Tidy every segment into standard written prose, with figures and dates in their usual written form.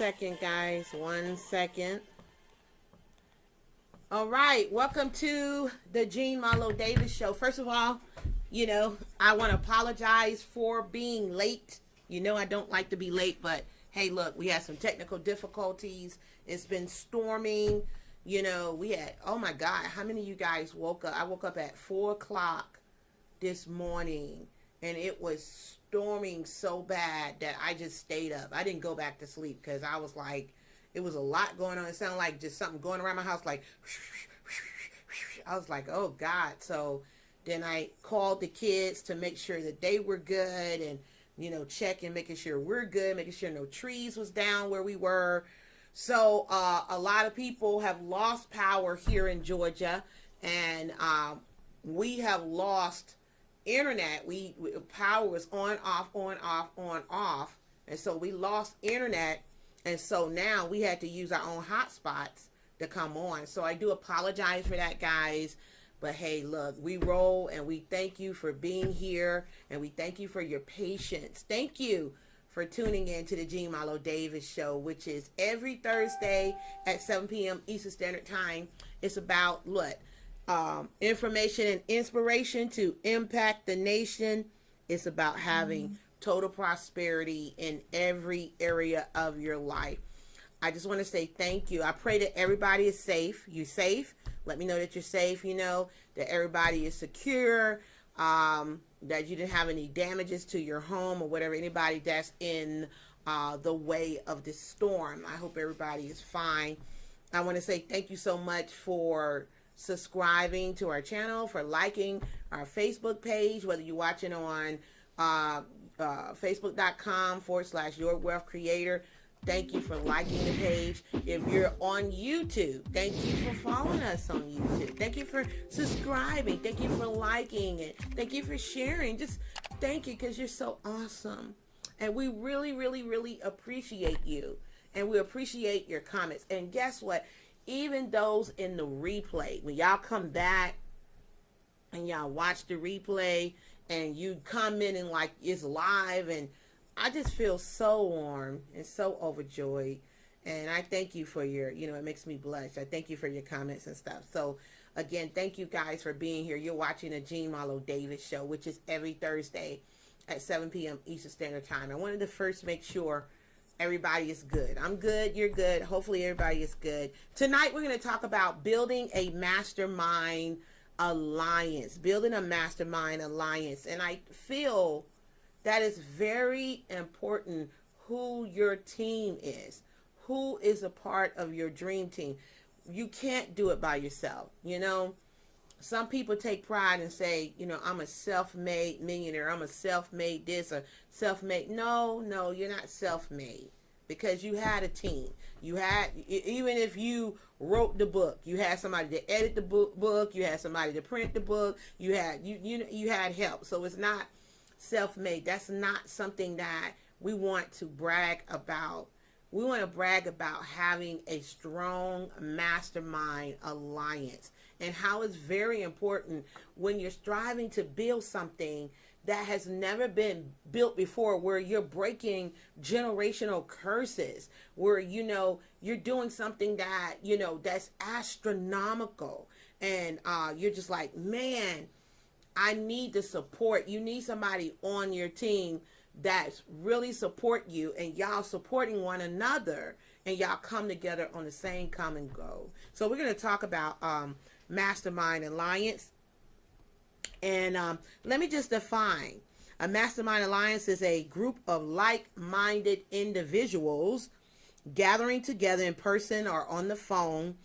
second, guys. 1 second. All right. Welcome to the Jean Marlo Davis Show. First of all, I want to apologize for being late. I don't like to be late, but hey, look, we had some technical difficulties. It's been storming. We had, oh my God, how many of you guys woke up? I woke up at 4 o'clock this morning, and it was storming so bad that I just stayed up. I didn't go back to sleep because I was like, it was a lot going on. It sounded like just something going around my house, like, I was like, oh God. So then I called the kids to make sure that they were good and, checking, making sure we're good, making sure no trees was down where we were. So a lot of people have lost power here in Georgia, and we have lost internet. Power was on, off, on, off, on, off. And so we lost internet. And so now we had to use our own hotspots to come on. So I do apologize for that, guys. But hey, look, we roll, and we thank you for being here, and we thank you for your patience. Thank you for tuning in to the Jean Marlo Davis Show, which is every Thursday at 7 p.m. Eastern Standard Time. It's about what? Information and inspiration to impact the nation. It's about having total prosperity in every area of your life. I just want to say thank you. I pray that everybody is safe. You safe? Let me know that you're safe, that everybody is secure, that you didn't have any damages to your home or whatever, anybody that's in the way of this storm. I hope everybody is fine. I want to say thank you so much for subscribing to our channel, for liking our Facebook page, whether you're watching on facebook.com/Your Wealth Creator. Thank you for liking the page. If you're on YouTube, thank you for following us on YouTube. Thank you for subscribing. Thank you for liking it. Thank you for sharing. Just thank you, because you're so awesome. And we really, really, really appreciate you. And we appreciate your comments. And guess what? Even those in the replay, when y'all come back and y'all watch the replay and you comment and like it's live, and I just feel so warm and so overjoyed. And I thank you for your, it makes me blush. I thank you for your comments and stuff. So again, thank you guys for being here. You're watching the Jean Marlo Davis Show, which is every Thursday at 7 p.m. Eastern Standard Time. I wanted to first make sure everybody is good. I'm good. You're good. Hopefully everybody is good. Tonight we're going to talk about building a mastermind alliance. Building a mastermind alliance. And I feel that is very important, who your team is. Who is a part of your dream team. You can't do it by yourself. Some people take pride and say, I'm a self-made millionaire. I'm a self-made this or self-made. No, you're not self-made, because you had a team. You had, even if you wrote the book, you had somebody to edit the book. You had somebody to print the book. You had help. So it's not self-made. That's not something that we want to brag about. We want to brag about having a strong mastermind alliance, and how it's very important when you're striving to build something that has never been built before, where you're breaking generational curses, where you're doing something that that's astronomical, and you're just like, man, I need the support. You need somebody on your team that's really support you, and y'all supporting one another, and y'all come together on the same common goal. So we're going to talk about mastermind alliance. And let me just define. A mastermind alliance is a group of like-minded individuals gathering together in person or on the phone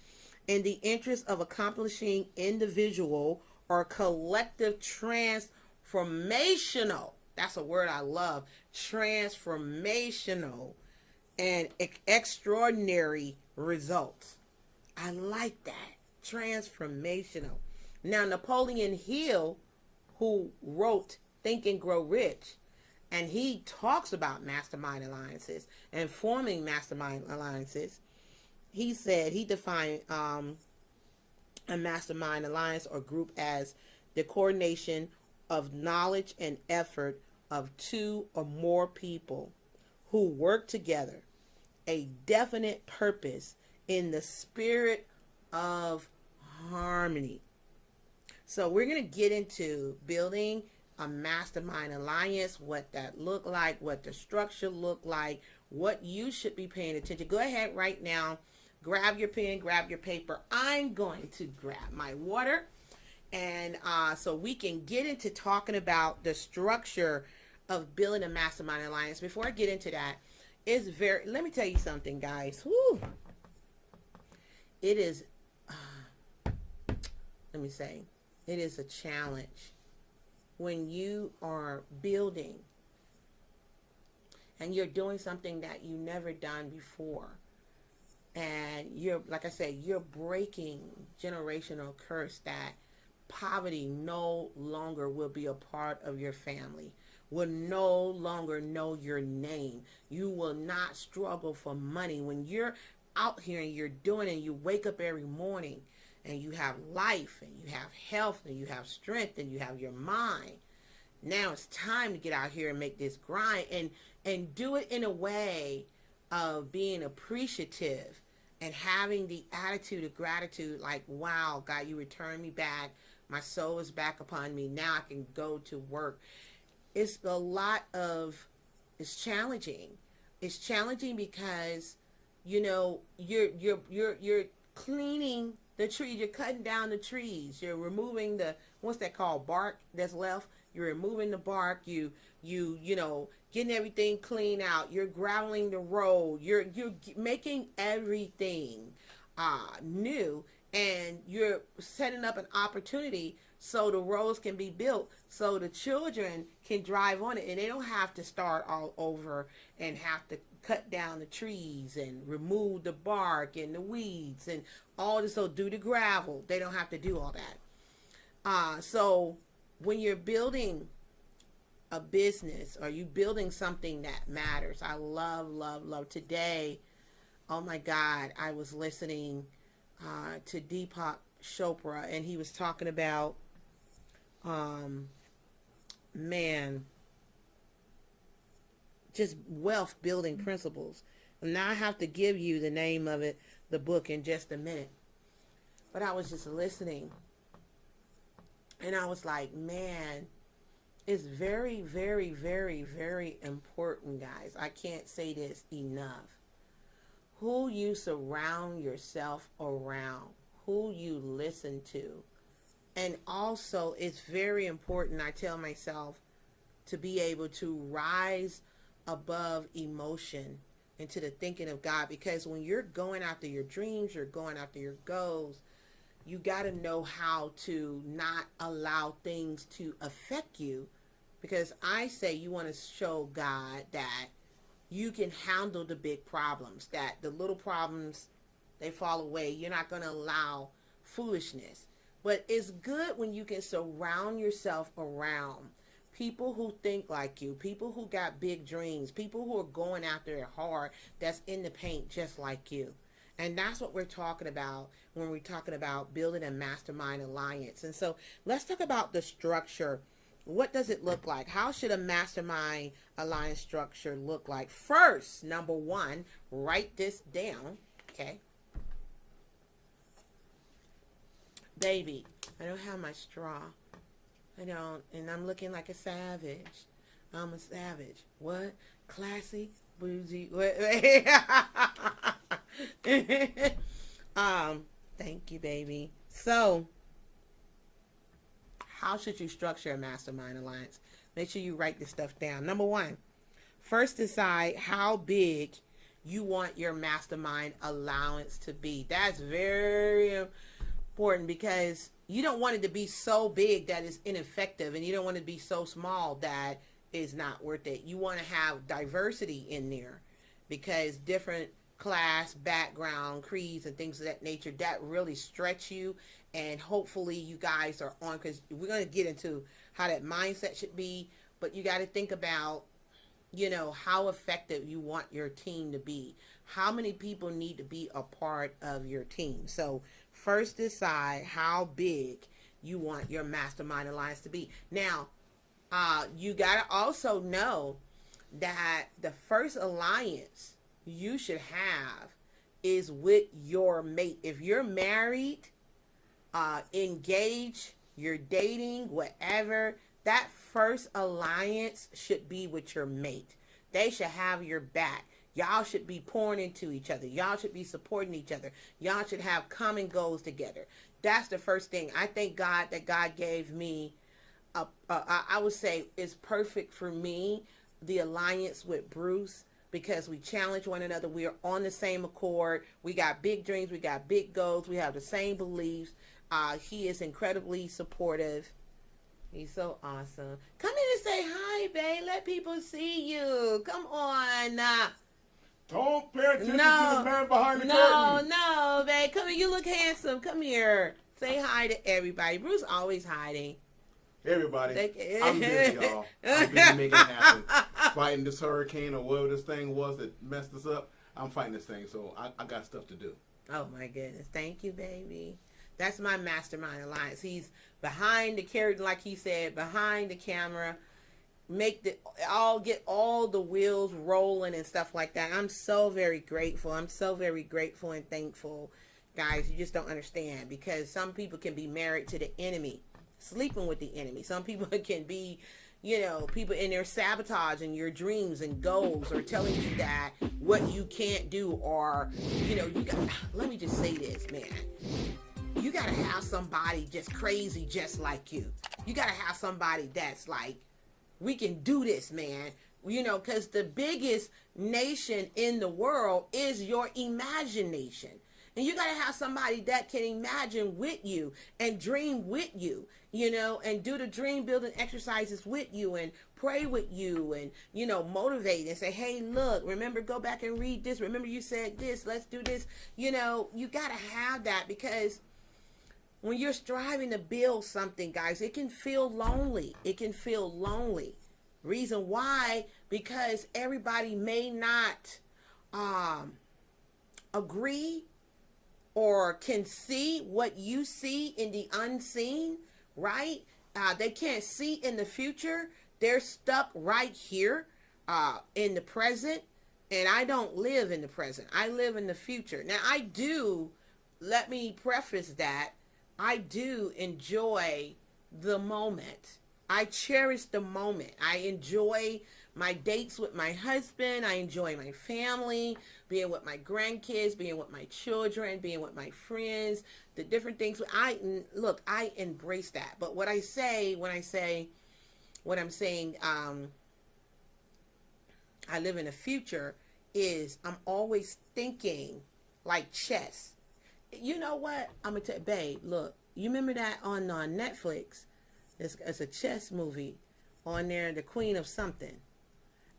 in the interest of accomplishing individual or collective transformational, that's a word I love, transformational and extraordinary results. I like that, transformational. Now, Napoleon Hill, who wrote Think and Grow Rich, and he talks about mastermind alliances and forming mastermind alliances. He said, he defined a mastermind alliance or group as the coordination of knowledge and effort of two or more people who work together a definite purpose in the spirit of harmony. So we're going to get into building a mastermind alliance, what that look like, what the structure look like, what you should be paying attention. Go ahead right now, grab your pen, grab your paper. I'm going to grab my water, and so we can get into talking about the structure of building a mastermind alliance. Before I get into that, let me tell you something, guys. Woo! It is, let me say, it is a challenge when you are building and you're doing something that you never done before. And you're, like I said, you're breaking generational curse that poverty no longer will be a part of your family, will no longer know your name. You will not struggle for money. When you're out here and you're doing it, and you wake up every morning and you have life and you have health and you have strength and you have your mind. Now it's time to get out here and make this grind and do it in a way of being appreciative and having the attitude of gratitude, like, wow, God, you returned me back. My soul is back upon me. Now I can go to work. It's challenging. It's challenging because, you know, you're cleaning the tree. You're cutting down the trees. You're removing the, what's that called, bark that's left. You're removing the bark. You know, getting everything clean out. You're graveling the road. You're making everything new, and you're setting up an opportunity so the roads can be built, so the children can drive on it, and they don't have to start all over and have to cut down the trees and remove the bark and the weeds and all this. So do the gravel. They don't have to do all that. So when you're building a business or you building something that matters, I love today. Oh my God, I was listening to Deepak Chopra, and he was talking about just wealth building principles. And now I have to give you the name of it, the book, in just a minute. But I was just listening, and I was like, man, it's very, very, very, very important, guys. I can't say this enough. Who you surround yourself around, who you listen to. And also, it's very important, I tell myself, to be able to rise above emotion into the thinking of God. Because when you're going after your dreams, you're going after your goals, you got to know how to not allow things to affect you. Because I say you want to show God that you can handle the big problems, that the little problems, they fall away. You're not going to allow foolishness. But it's good when you can surround yourself around people who think like you, people who got big dreams, people who are going after it hard, that's in the paint just like you. And that's what we're talking about when we're talking about building a mastermind alliance. And so let's talk about the structure. What does it look like? How should a mastermind alliance structure look like? First, number one, write this down, okay? Baby, I don't have my straw. I don't, and I'm looking like a savage. I'm a savage. What? Classy, bougie. What? Thank you, baby. So, how should you structure a mastermind alliance? Make sure you write this stuff down. Number one, first decide how big you want your mastermind allowance to be. That's very important, because you don't want it to be so big that it's ineffective, and you don't want it to be so small that it's not worth it. You want to have diversity in there, because different class, background, creeds, and things of that nature, that really stretch you. And hopefully you guys are on, because we're going to get into how that mindset should be. But you got to think about, you know, how effective you want your team to be. How many people need to be a part of your team? So first decide how big you want your mastermind alliance to be. Now, you got to also know that the first alliance you should have is with your mate. If you're married, engaged, you're dating, whatever, that first alliance should be with your mate. They should have your back. Y'all should be pouring into each other. Y'all should be supporting each other. Y'all should have common goals together. That's the first thing. I thank God that God gave me, I would say, is perfect for me, the alliance with Bruce, because we challenge one another. We are on the same accord. We got big dreams. We got big goals. We have the same beliefs. He is incredibly supportive. He's so awesome. Come in and say hi, babe. Let people see you. Come on. Don't pay attention to the man behind the curtain. No, babe. Come here. You look handsome. Come here. Say hi to everybody. Bruce always hiding. Hey everybody, I'm busy, y'all. I'm busy making it happen. Fighting this hurricane or whatever this thing was that messed us up. I'm fighting this thing, so I got stuff to do. Oh my goodness. Thank you, baby. That's my mastermind alliance. He's behind the curtain, like he said, behind the camera. Get all the wheels rolling and stuff like that. I'm so very grateful. I'm so very grateful and thankful. Guys, you just don't understand, because some people can be married to the enemy, sleeping with the enemy. Some people can be, people in there sabotaging your dreams and goals, or telling you that what you can't do, or, let me just say this, man. You got to have somebody just crazy, just like you. You got to have somebody that's like, we can do this, man. Because the biggest nation in the world is your imagination. And you got to have somebody that can imagine with you and dream with you, and do the dream building exercises with you and pray with you and, motivate and say, hey, look, remember, go back and read this. Remember you said this, let's do this. You got to have that, because when you're striving to build something, guys, it can feel lonely. It can feel lonely. Reason why? Because everybody may not agree or can see what you see in the unseen, right? They can't see in the future. They're stuck right here in the present. And I don't live in the present. I live in the future. Now, let me preface that, I do enjoy the moment. I cherish the moment. I enjoy my dates with my husband. I enjoy my family, being with my grandkids, being with my children, being with my friends, the different things. I embrace that. But what I'm saying, I live in the future, is I'm always thinking like chess. You know what? I'm going to tell you, babe, look, you remember that on Netflix? It's a chess movie on there, The Queen of something.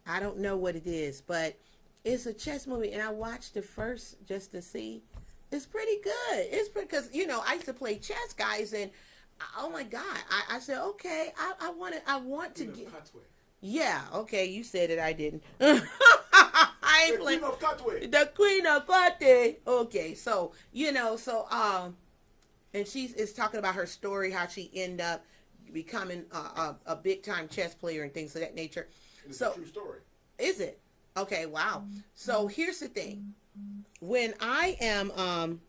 I don't know what it is, but it's a chess movie, and I watched the first just to see. It's pretty good. It's because, I used to play chess, guys, and oh my God, I said, okay, I want to get. Yeah, okay, you said it, I didn't. I ain't playing. The Queen of Kate. Okay, so, and is talking about her story, how she ended up becoming a big time chess player and things of that nature. It's a true story. Is it? Okay, wow. So here's the thing. When I am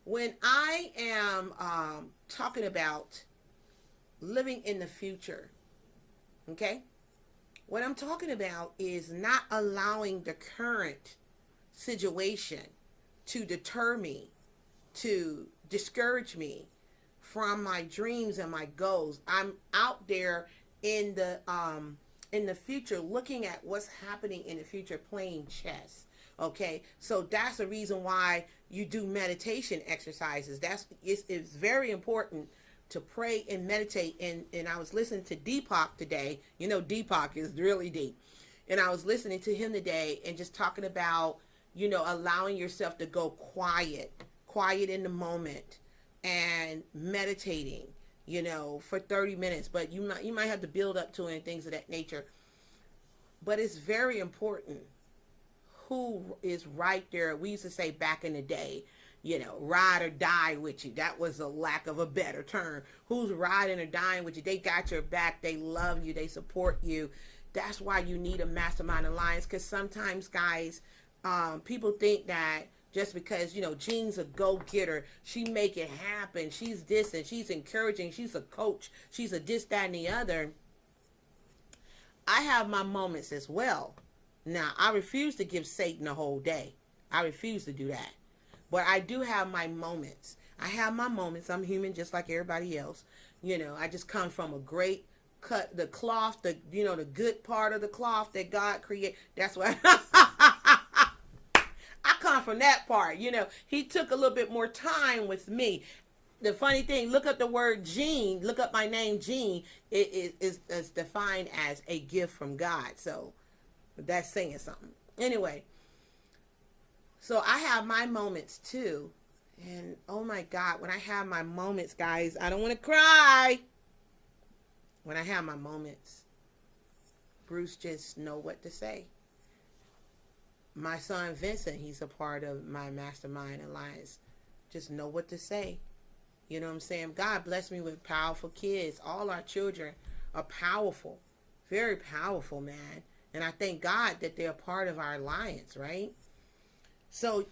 when I am talking about living in the future, okay? What I'm talking about is not allowing the current situation to deter me, to discourage me from my dreams and my goals. I'm out there in the future, looking at what's happening in the future, playing chess. Okay, so that's the reason why you do meditation exercises. It's very important to pray and meditate. And I was listening to Deepak today. Deepak is really deep. And I was listening to him today and just talking about, allowing yourself to go quiet in the moment and meditating, for 30 minutes. But you might have to build up to it and things of that nature. But it's very important who is right there. We used to say back in the day, ride or die with you. That was a lack of a better term. Who's riding or dying with you? They got your back. They love you. They support you. That's why you need a mastermind alliance, because sometimes, guys, people think that just because, Jean's a go-getter, she make it happen, she's this and she's encouraging, she's a coach, she's a this, that, and the other. I have my moments as well. Now, I refuse to give Satan a whole day. I refuse to do that. But I do have my moments. I have my moments. I'm human just like everybody else. I just come from a great cut, the cloth, the good part of the cloth that God created. That's why I come from that part. He took a little bit more time with me. The funny thing, look up the word Jean, look up my name, Jean. It is defined as a gift from God. So that's saying something. Anyway, so I have my moments too. And oh my God, when I have my moments, guys, I don't want to cry. When I have my moments, Bruce just know what to say. My son Vincent, he's a part of my Mastermind Alliance. Just know what to say. You know what I'm saying? God bless me with powerful kids. All our children are powerful. Very powerful, man. And I thank God that they're part of our alliance, right? So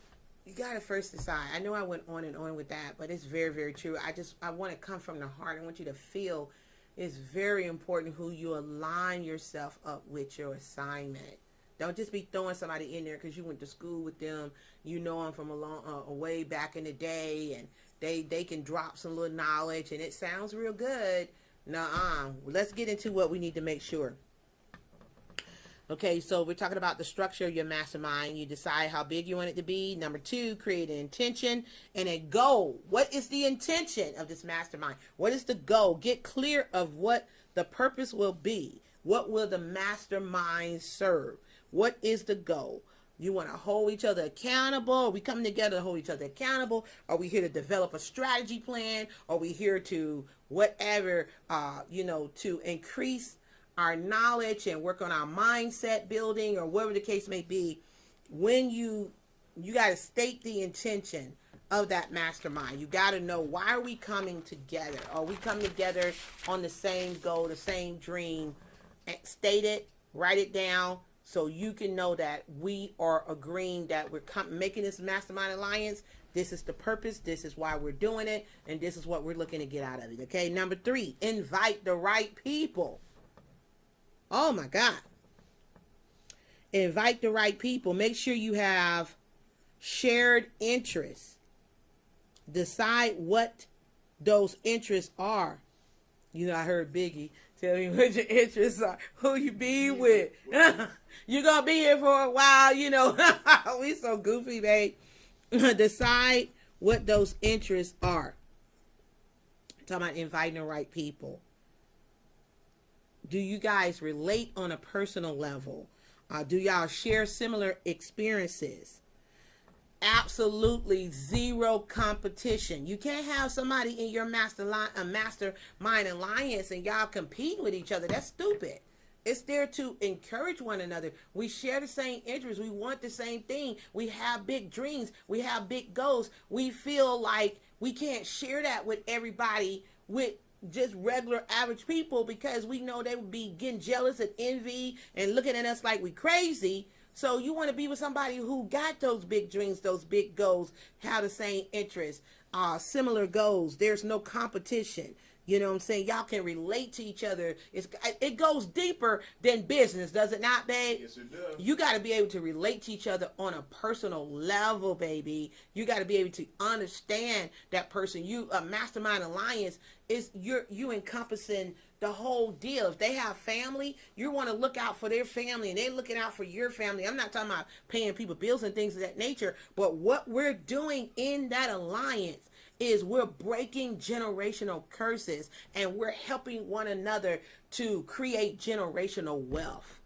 you got to first decide. I know I went on and on with that, but it's very, very true. I want to come from the heart. I want you to feel it's very important who you align yourself up with your assignment. Don't just be throwing somebody in there because you went to school with them. You know them from a way back in the day, and they can drop some little knowledge, and it sounds real good. Nuh-uh. Let's get into what we need to make sure. Okay, so we're talking about the structure of your mastermind. You decide how big you want it to be. Number 2, create an intention and a goal. What is the intention of this mastermind? What is the goal? Get clear of what the purpose will be. What will the mastermind serve? What is the goal? You want to hold each other accountable? Are we coming together to hold each other accountable? Are we here to develop a strategy plan? Are we here to whatever, to increase our knowledge and work on our mindset building, or whatever the case may be? When you got to state the intention of that mastermind. You got to know, why are we coming together? Are we coming together on the same goal, the same dream? State it, write it down, so you can know that we are agreeing that we're making this mastermind alliance. This is the purpose. This is why we're doing it. And this is what we're looking to get out of it. Okay. Number 3, invite the right people. Oh my God. Invite the right people. Make sure you have shared interests. Decide what those interests are. I heard Biggie tell me what your interests are. Who you be with. You're going to be here for a while, We so goofy, babe. Decide what those interests are. I'm talking about inviting the right people. Do you guys relate on a personal level? Do y'all share similar experiences? Absolutely zero competition. You can't have somebody in your mastermind alliance and y'all competing with each other. That's stupid. It's there to encourage one another. We share the same interests. We want the same thing. We have big dreams. We have big goals. We feel like we can't share that with everybody, with just regular average people, because we know they would be getting jealous and envy and looking at us like we crazy. So you want to be with somebody who got those big dreams, those big goals, have the same interests, similar goals. There's no competition. You know what I'm saying? Y'all can relate to each other. It goes deeper than business, does it not, babe? Yes, it does. You got to be able to relate to each other on a personal level, baby. You got to be able to understand that person. A mastermind alliance is you encompassing the whole deal. If they have family, you want to look out for their family, and they're looking out for your family. I'm not talking about paying people bills and things of that nature, but what we're doing in that alliance is we're breaking generational curses, and we're helping one another to create generational wealth.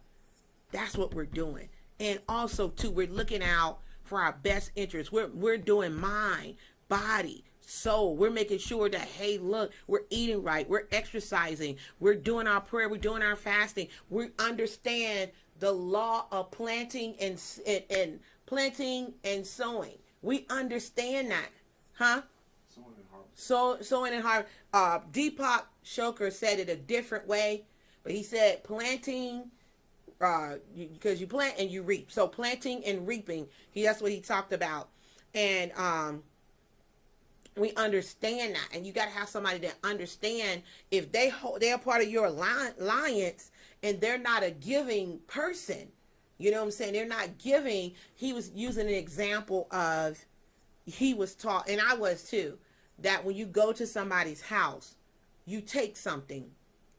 That's what we're doing. And also too, we're looking out for our best interests. We're doing mind, body, soul. We're making sure that, hey, look, we're eating right, we're exercising, we're doing our prayer, we're doing our fasting. We understand the law of planting and sowing. We understand that, huh? Sowing and harvest. Sowing and harvest. Deepak Chopra said it a different way, but he said planting, because you plant and you reap. So planting and reaping, that's what he talked about. And we understand that, and you got to have somebody that understand if they're part of your alliance and they're not a giving person. You know what I'm saying? They're not giving. He was using an example of, he was taught, and I was too, that when you go to somebody's house, you take something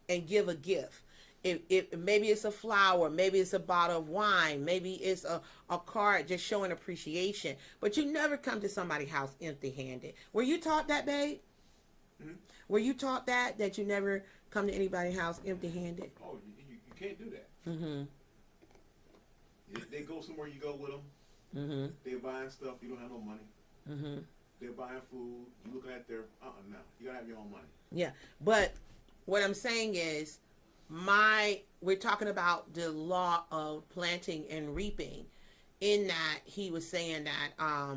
and give a gift. If maybe it's a flower, maybe it's a bottle of wine, maybe it's a card just showing appreciation. But you never come to somebody's house empty-handed. Were you taught that, babe? Mm-hmm. Were you taught that you never come to anybody's house empty-handed? Oh, you can't do that. Mm-hmm. If they go somewhere, you go with them. Mm-hmm. They're buying stuff, you don't have no money. Mm-hmm. They're buying food, you looking at their, no, you gotta have your own money. Yeah, but what I'm saying is, we're talking about the law of planting and reaping. In that, he was saying that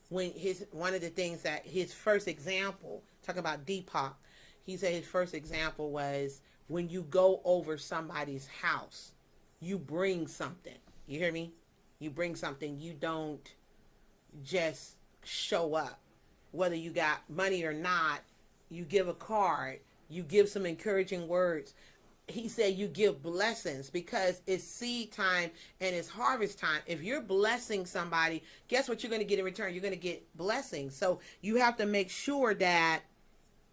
when one of the things that his first example, talking about Deepak, he said his first example was when you go over somebody's house, you bring something. You hear me? You bring something. You don't just show up. Whether you got money or not, you give a card. You give some encouraging words. He said you give blessings because it's seed time and it's harvest time. If you're blessing somebody, guess what you're going to get in return? You're going to get blessings. So you have to make sure that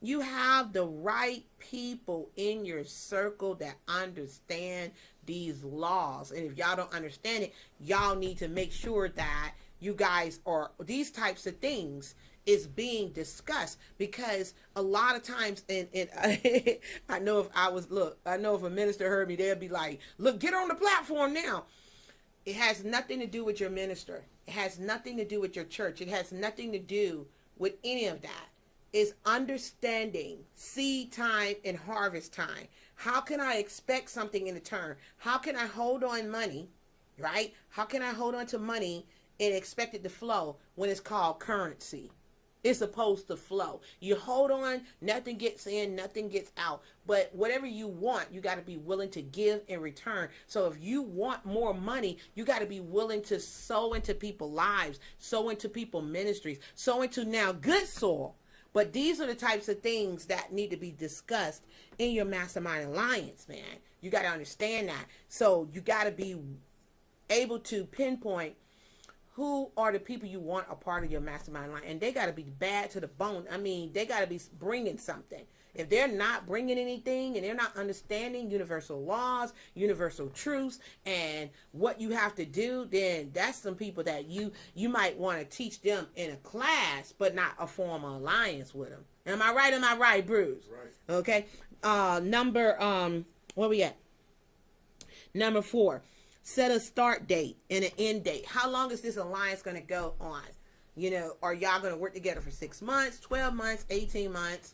you have the right people in your circle that understand these laws. And if y'all don't understand it, y'all need to make sure that you guys are, these types of things is being discussed, because a lot of times, and I know if a minister heard me, they'll be like, look, get on the platform now. It has nothing to do with your minister. It has nothing to do with your church. It has nothing to do with any of that. It's understanding seed time and harvest time. How can I expect something in return? How can I hold on money, right? How can I hold on to money and expect it to flow when it's called currency? It's supposed to flow. You hold on, nothing gets in, nothing gets out. But whatever you want, you got to be willing to give in return. So if you want more money, you got to be willing to sow into people's lives, sow into people's ministries, sow into now good soil. But these are the types of things that need to be discussed in your mastermind alliance, man. You got to understand that. So you got to be able to pinpoint who are the people you want a part of your mastermind line. And they got to be bad to the bone. I mean, they got to be bringing something. If they're not bringing anything and they're not understanding universal laws, universal truths, and what you have to do, then that's some people that you might want to teach them in a class, but not a formal alliance with them. Am I right? Am I right, Bruce? Right. Okay. Where we at? Number 4. Set a start date and an end date. How long is this alliance going to go on? You know, are y'all going to work together for 6 months, 12 months, 18 months?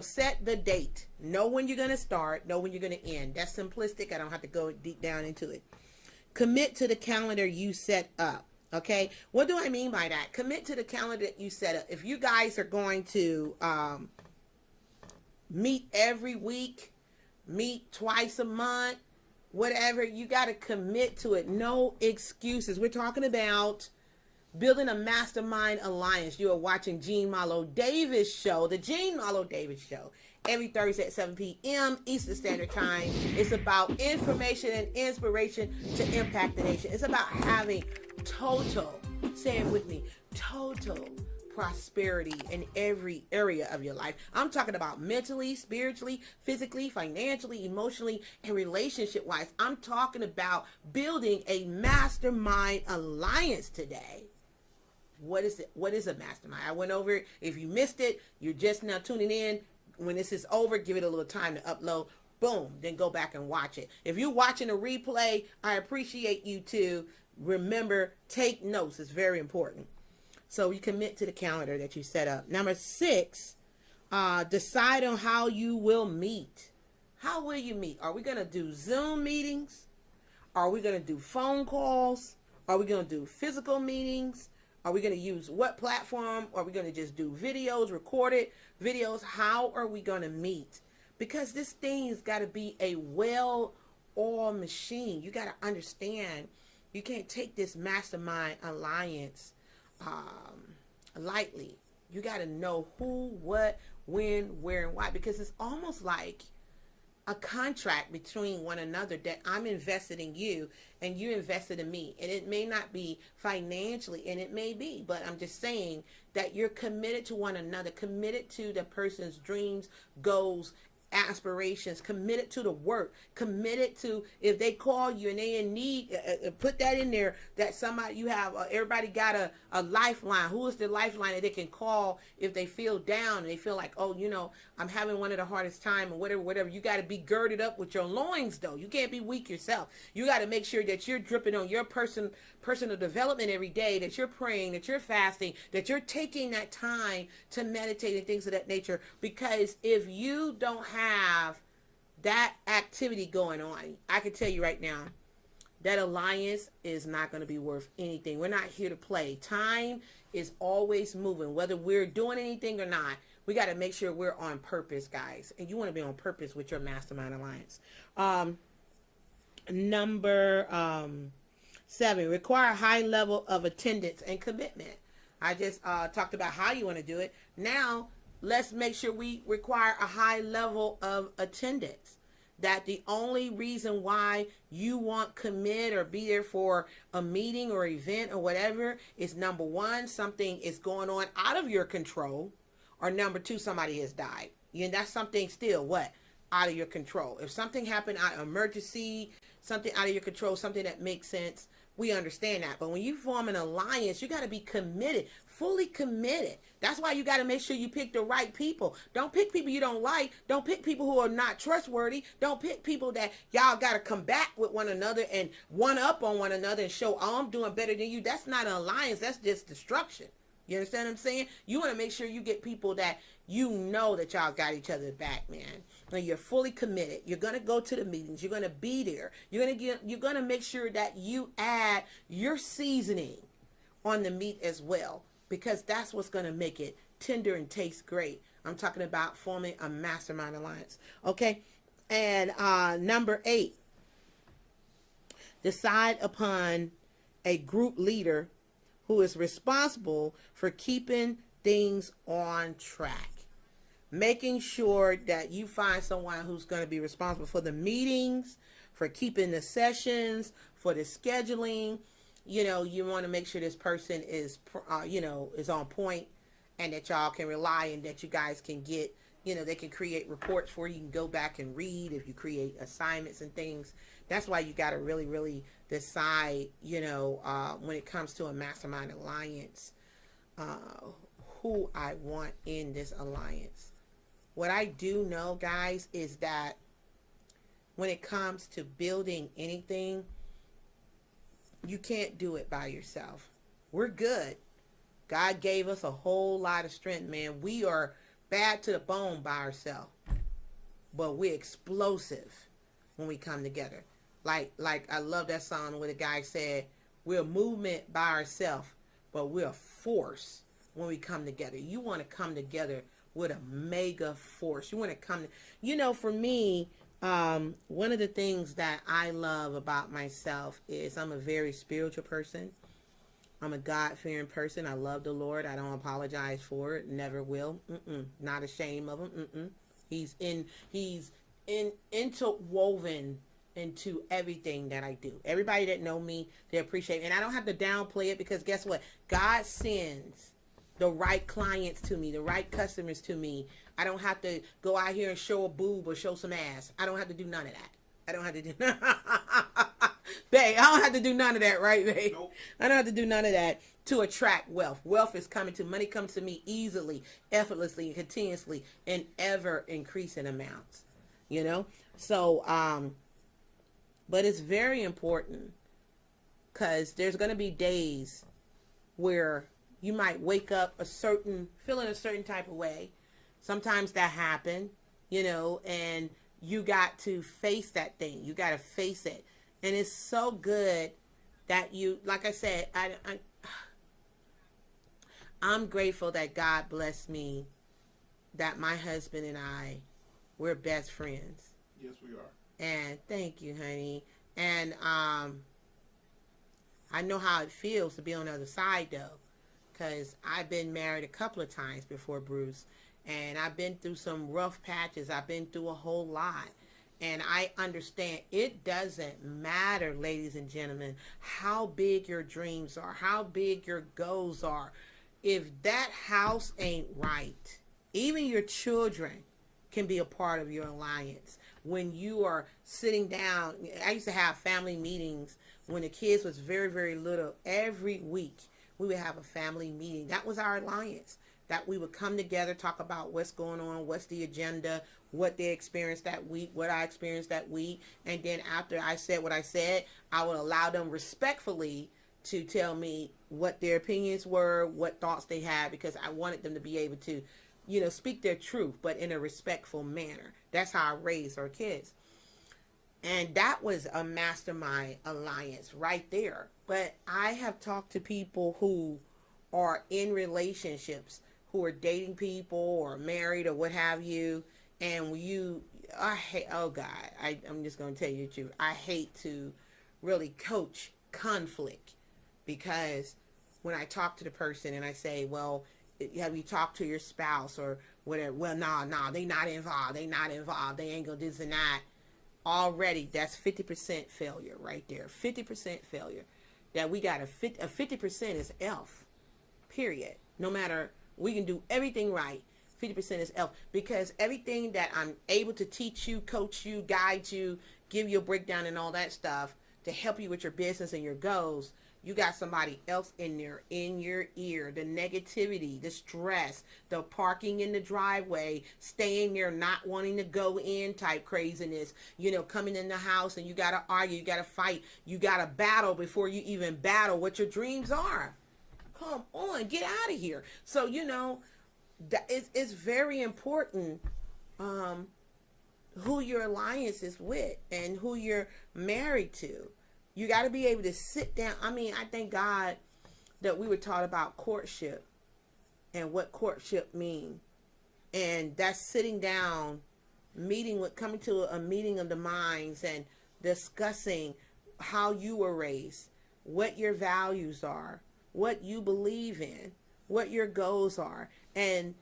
Set the date. Know when you're going to start. Know when you're going to end. That's simplistic. I don't have to go deep down into it. Commit to the calendar you set up. Okay. What do I mean by that? Commit to the calendar that you set up. If you guys are going to meet every week, meet twice a month, whatever, you got to commit to it. No excuses. We're talking about building a mastermind alliance. You are watching Gene Marlo Davis show, the Gene Marlo Davis show, every Thursday at 7 p.m. Eastern Standard Time. It's about information and inspiration to impact the nation. It's about having total, say it with me, total prosperity in every area of your life. I'm talking about mentally, spiritually, physically, financially, emotionally, and relationship wise. I'm talking about building a mastermind alliance today. What is it? What is a mastermind? I went over it. If you missed it, you're just now tuning in. When this is over, give it a little time to upload. Boom, then go back and watch it. If you're watching a replay, I appreciate you too. Remember, take notes. It's very important. So you commit to the calendar that you set up. Number 6, decide on how you will meet. How will you meet? Are we going to do Zoom meetings? Are we going to do phone calls? Are we going to do physical meetings? Are we going to use what platform? Are we going to just do videos, recorded videos? How are we going to meet? Because this thing's got to be a well-oiled machine. You got to understand, you can't take this mastermind alliance lightly. You got to know who, what, when, where, and why. Because it's almost like a contract between one another, that I'm invested in you and you invested in me. And it may not be financially, and it may be, but I'm just saying that you're committed to one another, committed to the person's dreams, goals, aspirations, committed to the work, committed to, if they call you and they in need, put that in there, that somebody, you have, everybody got a lifeline. Who is the lifeline that they can call if they feel down and they feel like, oh, you know, I'm having one of the hardest time, or whatever. You got to be girded up with your loins, though. You can't be weak yourself. You got to make sure that you're dripping on your personal development every day, that you're praying, that you're fasting, that you're taking that time to meditate and things of that nature. Because if you don't have that activity going on, I can tell you right now, that alliance is not going to be worth anything. We're not here to play. Time is always moving, whether we're doing anything or not. We got to make sure we're on purpose, guys. And you want to be on purpose with your mastermind alliance. Number 7, require a high level of attendance and commitment. I just talked about how you want to do it. Now, let's make sure we require a high level of attendance. That the only reason why you want commit or be there for a meeting or event or whatever is, number 1, something is going on out of your control, or number 2, somebody has died. And that's something still what? Out of your control. If something happened, out of emergency, something out of your control, something that makes sense, we understand that. But when you form an alliance, you got to be committed, fully committed. That's why you got to make sure you pick the right people. Don't pick people you don't like. Don't pick people who are not trustworthy. Don't pick people that y'all got to combat with one another and one up on one another and show, oh, I'm doing better than you. That's not an alliance. That's just destruction. You understand what I'm saying? You want to make sure you get people that you know that y'all got each other's back, man. And you're fully committed. You're going to go to the meetings. You're going to be there. You're going to make sure that you add your seasoning on the meat as well, because that's what's going to make it tender and taste great. I'm talking about forming a mastermind alliance. Okay. And number 8, decide upon a group leader who is responsible for keeping things on track. Making sure that you find someone who's going to be responsible for the meetings, for keeping the sessions, for the scheduling. You know, you want to make sure this person is, is on point, and that y'all can rely, and that you guys can get, they can create reports for you. You can go back and read if you create assignments and things. That's why you got to really, really decide, when it comes to a mastermind alliance, who I want in this alliance. What I do know, guys, is that when it comes to building anything, you can't do it by yourself. We're good. God gave us a whole lot of strength, man. We are bad to the bone by ourselves, but we're explosive when we come together. Like I love that song where the guy said, we're a movement by ourselves, but we're a force when we come together. You want to come together with a mega force. You want to come, for me, one of the things that I love about myself is I'm a very spiritual person. I'm a God-fearing person. I love the Lord. I don't apologize for it. Never will. Not ashamed of him. He's interwoven into everything that I do. Everybody that know me, they appreciate it. And I don't have to downplay it, because guess what? God sends the right clients to me, the right customers to me. I don't have to go out here and show a boob or show some ass. I don't have to do none of that. I don't have to do babe, I don't have to do none of that, right, babe? Nope. I don't have to do none of that to attract wealth. Wealth is coming to, money comes to me easily, effortlessly, and continuously, in ever increasing amounts. So, but it's very important, because there's going to be days where you might wake up feeling a certain type of way. Sometimes that happen, and you got to face that thing. You got to face it. And it's so good that you, like I said, I'm grateful that God blessed me, that my husband and I, we're best friends. Yes, we are. And thank you, honey. And I know how it feels to be on the other side, though, because I've been married a couple of times before Bruce, and I've been through some rough patches. I've been through a whole lot. And I understand it doesn't matter, ladies and gentlemen, how big your dreams are, how big your goals are. If that house ain't right, even your children can be a part of your alliance. When you are sitting down, I used to have family meetings when the kids was very, very little. Every week we would have a family meeting. That was our alliance, that we would come together, talk about what's going on, what's the agenda, what they experienced that week, what I experienced that week. And then after I said what I said, I would allow them respectfully to tell me what their opinions were, what thoughts they had, because I wanted them to be able to, speak their truth, but in a respectful manner. That's how I raised our kids. And that was a mastermind alliance right there. But I have talked to people who are in relationships, who are dating people or married or what have you, and I hate, oh God, I'm just going to tell you the truth. I hate to really coach conflict, because when I talk to the person and I say, well, have you talked to your spouse or whatever? Well, no, they not involved. They ain't gonna do this and that. Already, that's 50% failure right there. 50% failure. That we got a 50% is F. Period. No matter, we can do everything right. 50% is F, because everything that I'm able to teach you, coach you, guide you, give you a breakdown and all that stuff to help you with your business and your goals, you got somebody else in there, in your ear. The negativity, the stress, the parking in the driveway, staying there, not wanting to go in type craziness, coming in the house and you got to argue, you got to fight, you got to battle before you even battle what your dreams are. Come on, get out of here. So, that it's very important who your alliance is with and who you're married to. You got to be able to sit down. I mean, I thank God that we were taught about courtship and what courtship means. And that's sitting down, coming to a meeting of the minds and discussing how you were raised, what your values are, what you believe in, what your goals are. And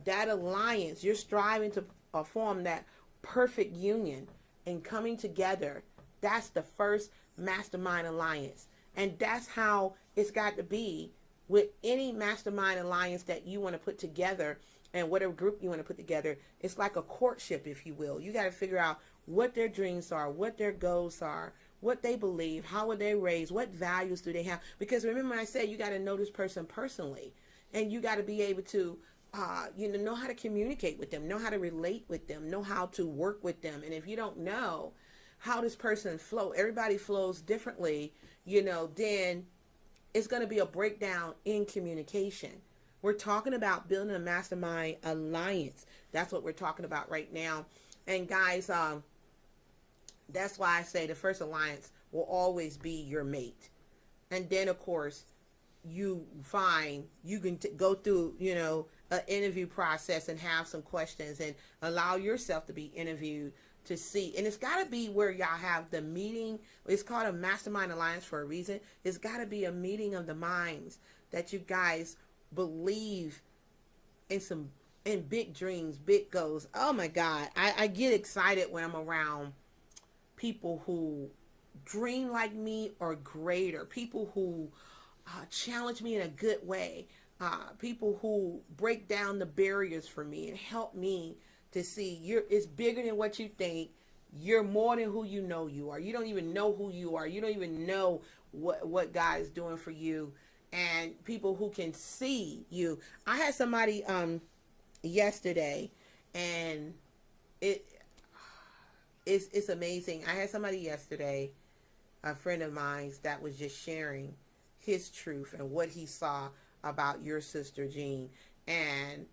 that alliance, you're striving to form that perfect union and coming together. That's the first mastermind alliance. And that's how it's got to be with any mastermind alliance that you want to put together, and whatever group you want to put together. It's like a courtship, if you will. You got to figure out what their dreams are, what their goals are, what they believe, how were they raised, what values do they have. Because remember I said, you got to know this person personally, and you got to be able to know how to communicate with them, know how to relate with them, know how to work with them. And if you don't know how this person everybody flows differently, then it's going to be a breakdown in communication. We're talking about building a mastermind alliance. That's what we're talking about right now. And guys, that's why I say the first alliance will always be your mate. And then, of course, you can go through, an interview process and have some questions and allow yourself to be interviewed to see. And it's got to be where y'all have the meeting. It's called a mastermind alliance for a reason. It's got to be a meeting of the minds that you guys believe in big dreams, big goals. Oh my God. I get excited when I'm around people who dream like me or greater, people who challenge me in a good way, people who break down the barriers for me and help me to see it's bigger than what you think. You're more than who you know you are. You don't even know who you are. You don't even know what God is doing for you. And people who can see you. I had somebody yesterday, and it's amazing. I had somebody yesterday, a friend of mine, that was just sharing his truth and what he saw about your sister Jean. And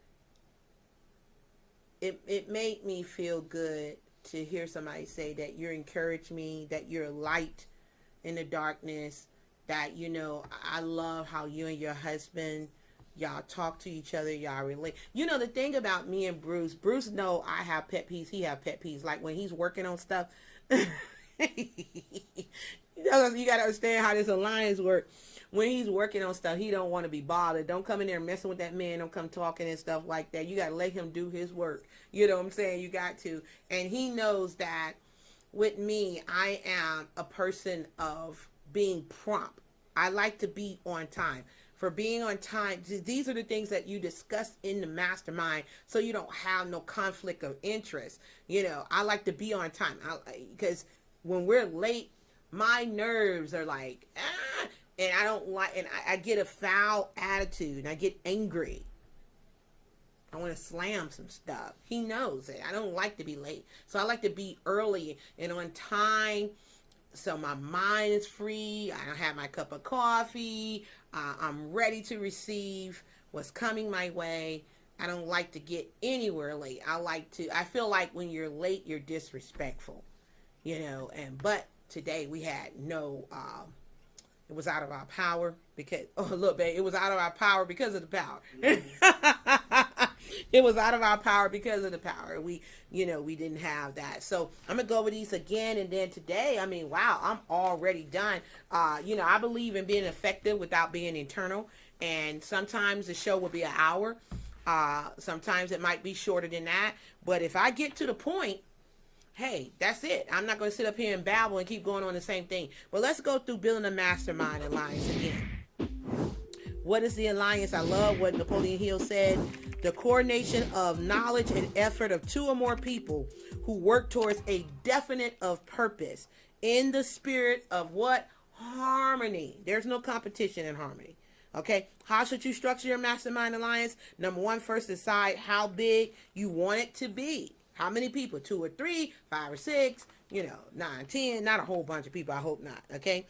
it made me feel good to hear somebody say that you encourage me, that you're a light in the darkness, that, I love how you and your husband, y'all talk to each other, y'all relate. The thing about me and Bruce know I have pet peeves, he have pet peeves. Like when he's working on stuff, you gotta understand how this alliance works. When he's working on stuff, he don't want to be bothered. Don't come in there messing with that man. Don't come talking and stuff like that. You got to let him do his work. You know what I'm saying? You got to. And he knows that with me, I am a person of being prompt. I like to be on time. For being on time, these are the things that you discuss in the mastermind so you don't have no conflict of interest. I like to be on time because when we're late, my nerves are like, and I don't like, and I get a foul attitude, and I get angry. I want to slam some stuff. He knows it. I don't like to be late. So I like to be early and on time, so my mind is free. I don't have my cup of coffee. I'm ready to receive what's coming my way. I don't like to get anywhere late. I feel like when you're late, you're disrespectful, but today we had no, it was out of our power because, it was out of our power because of the power. It was out of our power because of the power. We didn't have that. So I'm going to go over these again. And then today, wow, I'm already done. I believe in being effective without being internal. And sometimes the show will be an hour. Sometimes it might be shorter than that. But if I get to the point, hey, that's it. I'm not going to sit up here and babble and keep going on the same thing. But let's go through building a mastermind alliance again. What is the alliance? I love what Napoleon Hill said. The coordination of knowledge and effort of two or more people who work towards a definite of purpose in the spirit of what? Harmony. There's no competition in harmony. Okay. How should you structure your mastermind alliance? Number one, first decide how big you want it to be. How many people? 2 or 3, 5 or 6, 9, 10, not a whole bunch of people. I hope not. Okay.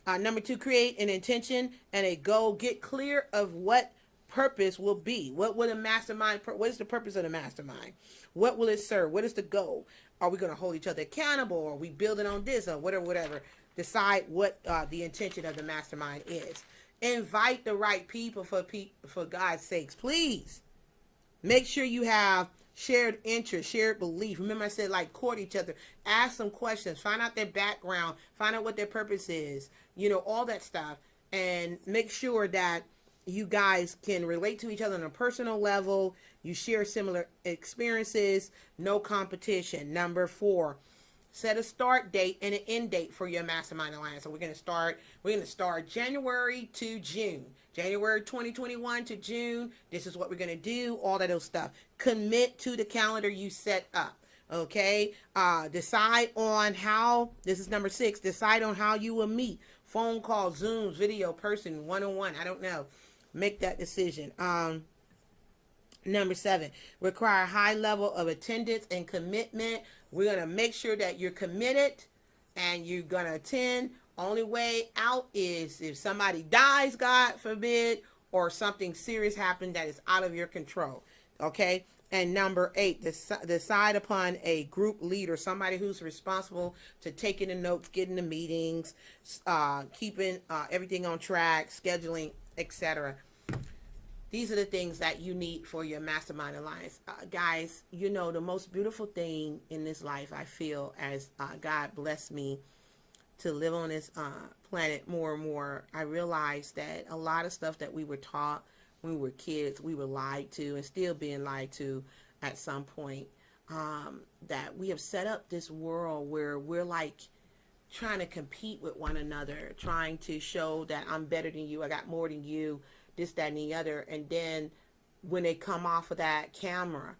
Number 2, create an intention and a goal. Get clear of what purpose will be. What will the mastermind, what is the purpose of the mastermind? What will it serve? What is the goal? Are we going to hold each other accountable? Or are we building on this or whatever? Decide what the intention of the mastermind is. Invite the right people for God's sakes. Please make sure you have shared interest, shared belief. Remember I said court each other. Ask some questions. Find out their background. Find out what their purpose is. All that stuff. And make sure that you guys can relate to each other on a personal level. You share similar experiences. No competition. Number 4, set a start date and an end date for your mastermind alliance. So we're going to start January to June. January 2021 to June. This is what we're going to do. All that old stuff. Commit to the calendar you set up. Okay. Decide on how, this is number 6, decide on how you will meet. Phone call, Zooms, video, person, one-on-one. I don't know. Make that decision. Number 7, require a high level of attendance and commitment. We're going to make sure that you're committed and you're going to attend. Only way out is if somebody dies, God forbid, or something serious happened that is out of your control. Okay. And number 8, decide upon a group leader, somebody who's responsible to taking the notes, getting the meetings, keeping everything on track, scheduling, etc. These are the things that you need for your mastermind alliance. Guys, the most beautiful thing in this life, I feel, as God blessed me to live on this planet more and more, I realized that a lot of stuff that we were taught when we were kids, we were lied to and still being lied to at some point, that we have set up this world where we're trying to compete with one another, trying to show that I'm better than you, I got more than you, this, that, and the other. And then when they come off of that camera,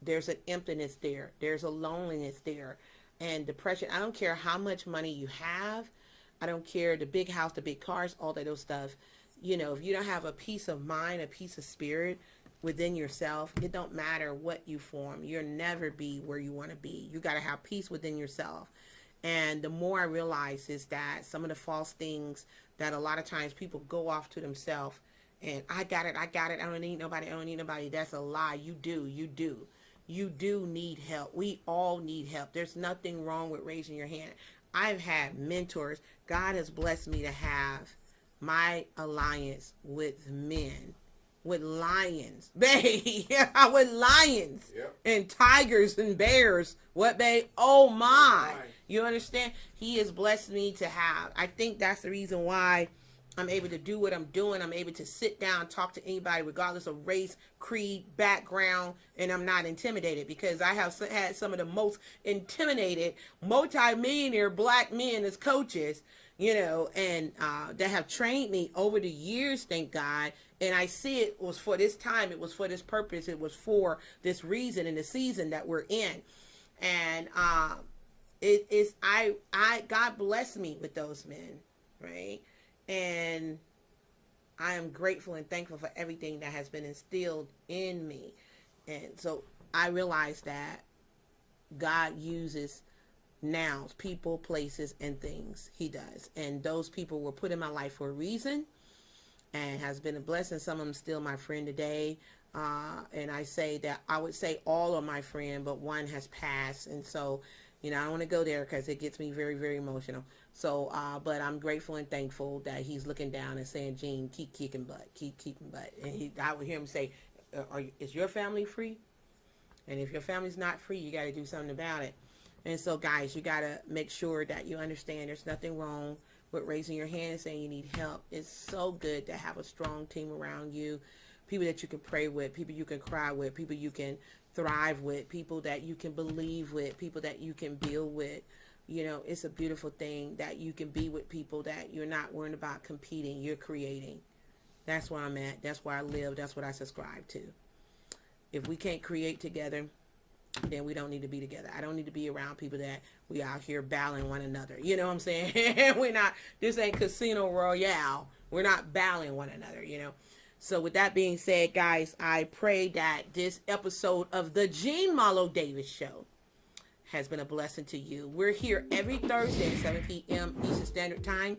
there's an emptiness there. There's a loneliness there and depression. I don't care how much money you have. I don't care the big house, the big cars, all that those stuff. If you don't have a peace of mind, a peace of spirit within yourself, it don't matter what you form. You'll never be where you want to be. You got to have peace within yourself. And the more I realize is that some of the false things that a lot of times people go off to themselves and I got it. I don't need nobody. That's a lie. You do need help. We all need help. There's nothing wrong with raising your hand. I've had mentors. God has blessed me to have my alliance with men, with lions, babe. With lions, yep, and tigers and bears. What, babe? Oh my! You understand? He has blessed me to have. I think that's the reason why I'm able to do what I'm doing. I'm able to sit down, talk to anybody, regardless of race, creed, background, and I'm not intimidated, because I have had some of the most intimidated multi-millionaire black men as coaches, you know, and that have trained me over the years, thank God. And I see it was for this time, it was for this purpose, it was for this reason in the season that we're in. And it is, God bless me with those men, right? And I am grateful and thankful for everything that has been instilled in me. And so I realize that God uses nouns, people, places, and things. He does. And those people were put in my life for a reason and has been a blessing. Some of them still my friend today. And I say that I would say all are my friend, but one has passed. And so, you know, I don't want to go there because it gets me very, very emotional. So, but I'm grateful and thankful that he's looking down and saying, Gene, keep kicking butt, keep keeping butt. And I would hear him say, is your family free? And if your family's not free, you got to do something about it. And so, guys, you got to make sure that you understand there's nothing wrong with raising your hand and saying you need help. It's so good to have a strong team around you, people that you can pray with, people you can cry with, people you can thrive with, people that you can believe with, people that you can build with. You know, it's a beautiful thing that you can be with people that you're not worrying about competing, you're creating. That's where I'm at. That's where I live. That's what I subscribe to. If we can't create together, then we don't need to be together. I don't need to be around people that we out here battling one another. You know what I'm saying? This ain't Casino Royale. We're not battling one another, you know. So with that being said, guys, I pray that this episode of the Gene Marlo Davis Show has been a blessing to you. We're here every Thursday at 7 p.m. Eastern Standard Time.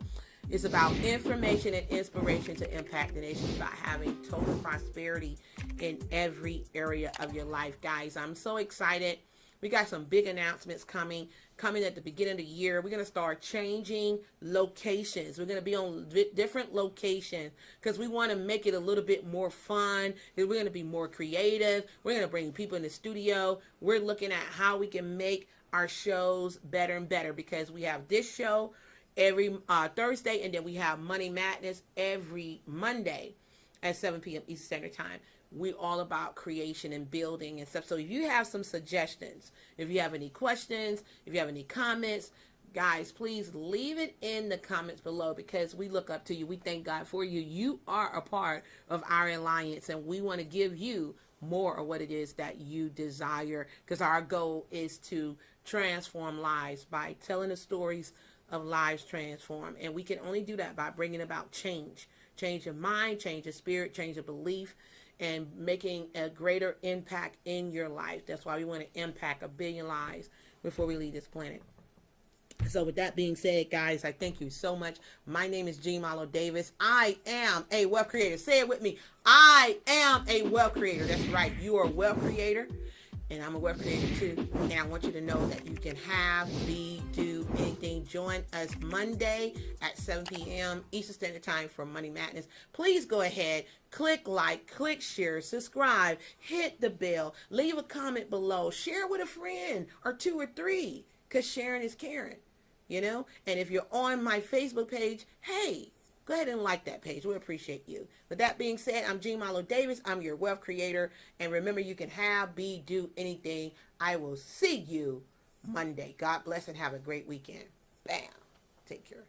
It's about information and inspiration to impact the nation. It's about having total prosperity in every area of your life. Guys, I'm so excited. We got some big announcements coming at the beginning of the year. We're going to start changing locations. We're going to be on different locations because we want to make it a little bit more fun. We're going to be more creative. We're going to bring people in the studio. We're looking at how we can make our shows better and better, because we have this show every Thursday, and then we have Money Madness every Monday at 7 p.m. Eastern Standard Time. We're all about creation and building and stuff. So if you have some suggestions, if you have any questions, if you have any comments, guys, please leave it in the comments below, because we look up to you. We thank God for you. You are a part of our alliance, and we want to give you more of what it is that you desire, because our goal is to transform lives by telling the stories of lives transformed. And we can only do that by bringing about change of mind, change of spirit, change of belief, and making a greater impact in your life. That's why we want to impact 1 billion lives before we leave this planet. So with that being said, guys, I thank you so much. My name is Gene Marlo Davis. I am a wealth creator. Say it with me. I am a wealth creator. That's right. You are a wealth creator, and I'm a wealth creator too. And I want you to know that you can have, be, do anything. Join us Monday at 7 p.m. Eastern Standard Time for Money Madness. Please go ahead, click like, click share, subscribe, hit the bell, leave a comment below, share with a friend or 2 or 3, because sharing is caring, you know. And if you're on my Facebook page, hey, go ahead and like that page. We appreciate you. With that being said, I'm Gene Marlo Davis. I'm your wealth creator. And remember, you can have, be, do anything. I will see you Monday. God bless and have a great weekend. Bam. Take care.